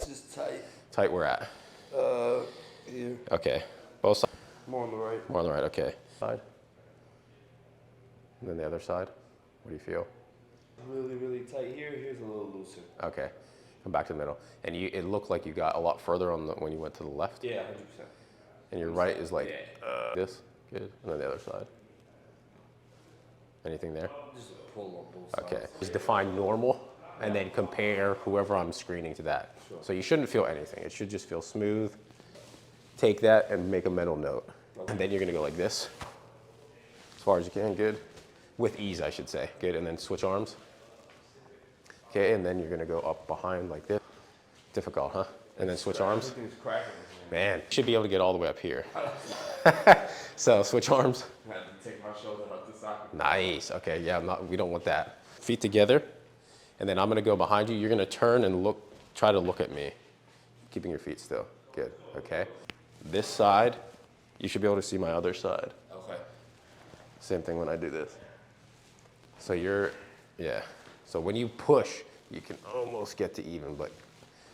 just tight. Tight where at? Here. Okay. Both sides? More on the right. More on the right, okay. Side. And then the other side. What do you feel? Really, really tight here. Here's a little looser. Okay. Come back to the middle. And it looked like you got a lot further on when you went to the left. Yeah, 100%. And your right is like this. Good. And then the other side. Anything there? Just pull on both sides. Okay. Just define normal and then compare whoever I'm screening to that. Sure. So you shouldn't feel anything. It should just feel smooth. Take that and make a mental note. Okay. And then you're gonna go like this. As far as you can, good. With ease, I should say. Good, and then switch arms. Okay, and then you're gonna go up behind like this. Difficult, huh? And then switch arms. Man, you should be able to get all the way up here. So switch arms. I had to take my shoulder out the socket. Nice, okay, yeah, we don't want that. Feet together, and then I'm gonna go behind you. You're gonna turn and try to look at me. Keeping your feet still, good, okay? This side, you should be able to see my other side. Okay. Same thing when I do this. So so when you push, you can almost get to even, but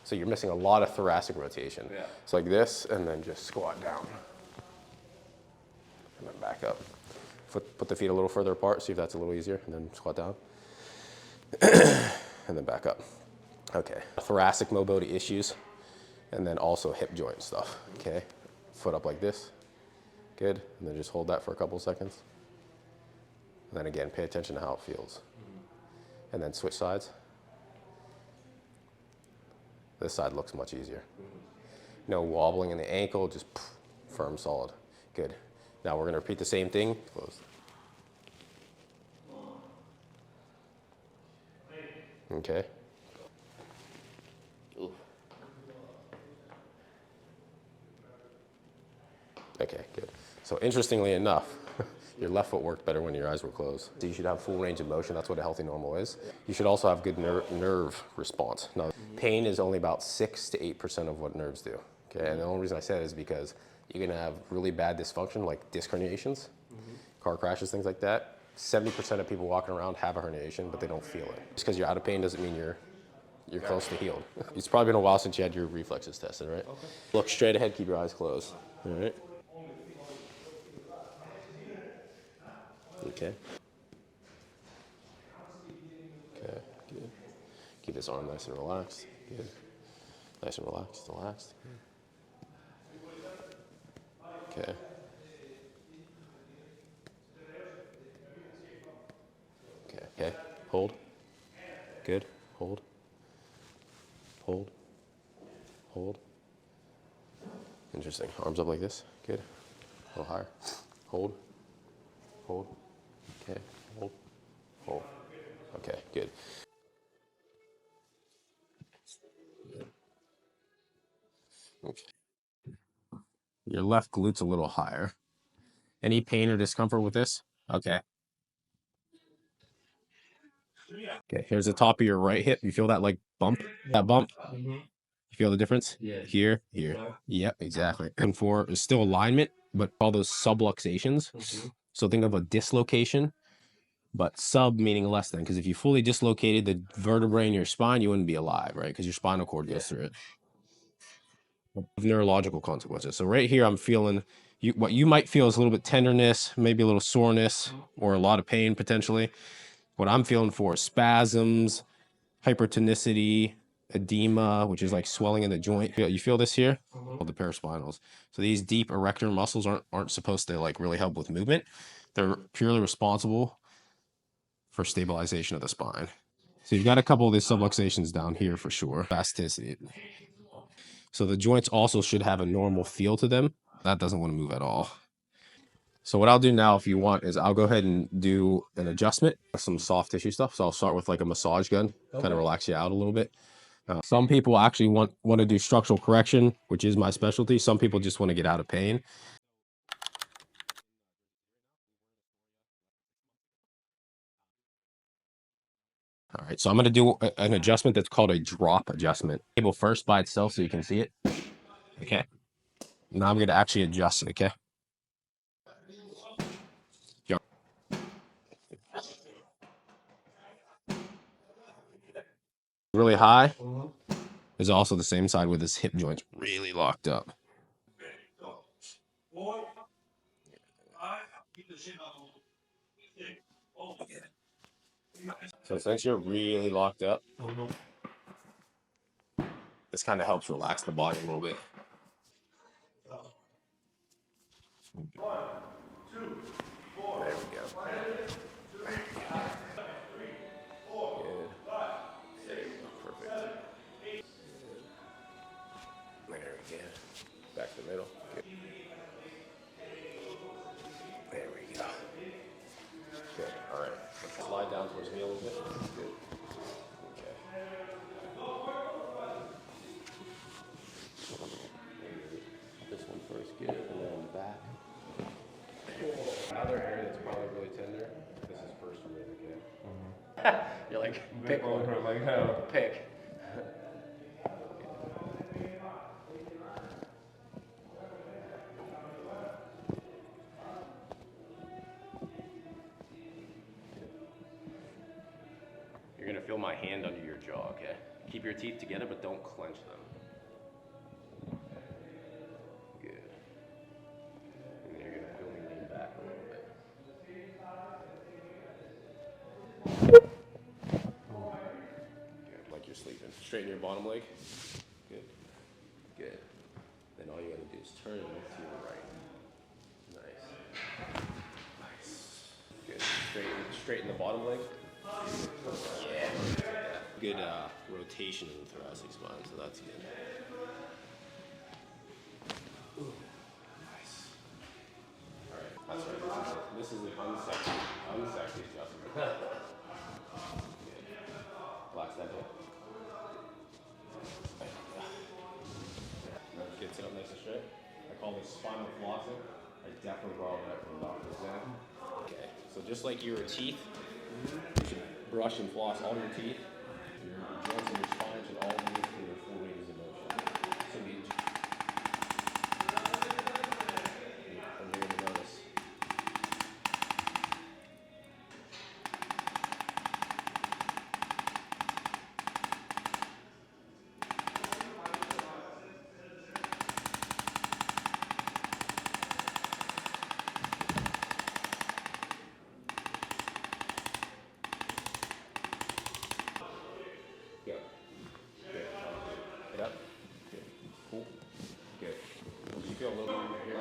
so you're missing a lot of thoracic rotation. Yeah. It's like this, and then just squat down. And then back up. Put the feet a little further apart, see if that's a little easier, and then squat down. And then back up. Okay. Thoracic mobility issues, and then also hip joint stuff, okay? Foot up like this, good, and then just hold that for a couple seconds. And then again, pay attention to how it feels. And then switch sides. This side looks much easier. No wobbling in the ankle, just firm, solid. Good. Now we're gonna repeat the same thing. Close. Okay. Ooh. Okay, good. So interestingly enough, your left foot worked better when your eyes were closed. So you should have full range of motion. That's what a healthy normal is. You should also have good nerve response. Now, pain is only about 6 to 8% of what nerves do. Okay, and the only reason I say that is because you're gonna have really bad dysfunction, like disc herniations, car crashes, things like that. 70% of people walking around have a herniation, but they don't feel it. Just because you're out of pain doesn't mean you're close to healed. It's probably been a while since you had your reflexes tested, right? Okay. Look straight ahead, keep your eyes closed. All right. Okay. Okay, good. Keep this arm nice and relaxed. Good. Nice and relaxed, relaxed. Good. Okay. Okay, okay. Hold. Good. Hold. Hold. Hold. Interesting. Arms up like this. Good. A little higher. Hold. Hold. Okay, hold, hold. Okay, good. Okay. Your left glute's a little higher. Any pain or discomfort with this? Okay. Okay, here's the top of your right hip. You feel that like bump? That bump? You feel the difference? Yeah. Here, here. Yep, exactly. And for is still alignment, but all those subluxations. So think of a dislocation. But sub meaning less than, because if you fully dislocated the vertebrae in your spine, you wouldn't be alive, right? Because your spinal cord goes through it. Neurological consequences. So right here, I'm feeling what you might feel is a little bit tenderness, maybe a little soreness, or a lot of pain potentially. What I'm feeling for is spasms, hypertonicity, edema, which is like swelling in the joint. You feel this here? Called the paraspinals. So these deep erector muscles aren't supposed to like really help with movement. They're purely responsible for stabilization of the spine. So you've got a couple of these subluxations down here for sure. Spasticity. So the joints also should have a normal feel to them. That doesn't want to move at all. So what I'll do now, if you want, is I'll go ahead and do an adjustment, some soft tissue stuff. So I'll start with like a massage gun, kind of relax you out a little bit. Some people actually want to do structural correction, which is my specialty. Some people just want to get out of pain. All right, so I'm going to do an adjustment that's called a drop adjustment. Table first by itself so you can see it. Okay. Now I'm going to actually adjust it, okay? Really high. is also the same side with his hip joints really locked up. So since you're really locked up, this kind of helps relax the body a little bit. There we go. Good. There you go. Perfect. There we go. Back to the middle. Good. There we go. Good. All right. Let's slide down towards me a little bit. Good. Okay. This one first. Good. And then back. Another area that's probably really tender. This is first rib. Okay. You're like pick one. Pick. You're gonna feel my hand under your jaw, okay? Keep your teeth together, but don't clench them. Good. And you're gonna feel me lean back a little bit. Good. Like you're sleeping. Straighten your bottom leg. Good. Good. Then all you gotta do is turn to your right. Nice. Nice. Good. Straighten the bottom leg. Yeah. Good rotation in the thoracic spine, so that's good. Ooh, nice. All right, that's right. This is an unsexy adjustment. Good. Relax that hip. Good. Sit up nice and straight. I call this spinal flossing. I definitely borrowed that from the doctor's exam. Okay, so just like your teeth, you should brush and floss all your teeth. Your joints and your spine should all move through their full ranges of motion. So and you're going to notice. Go. Good. Get up. Good. Cool. Good. You feel a little bit here.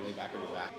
Lay back on your back.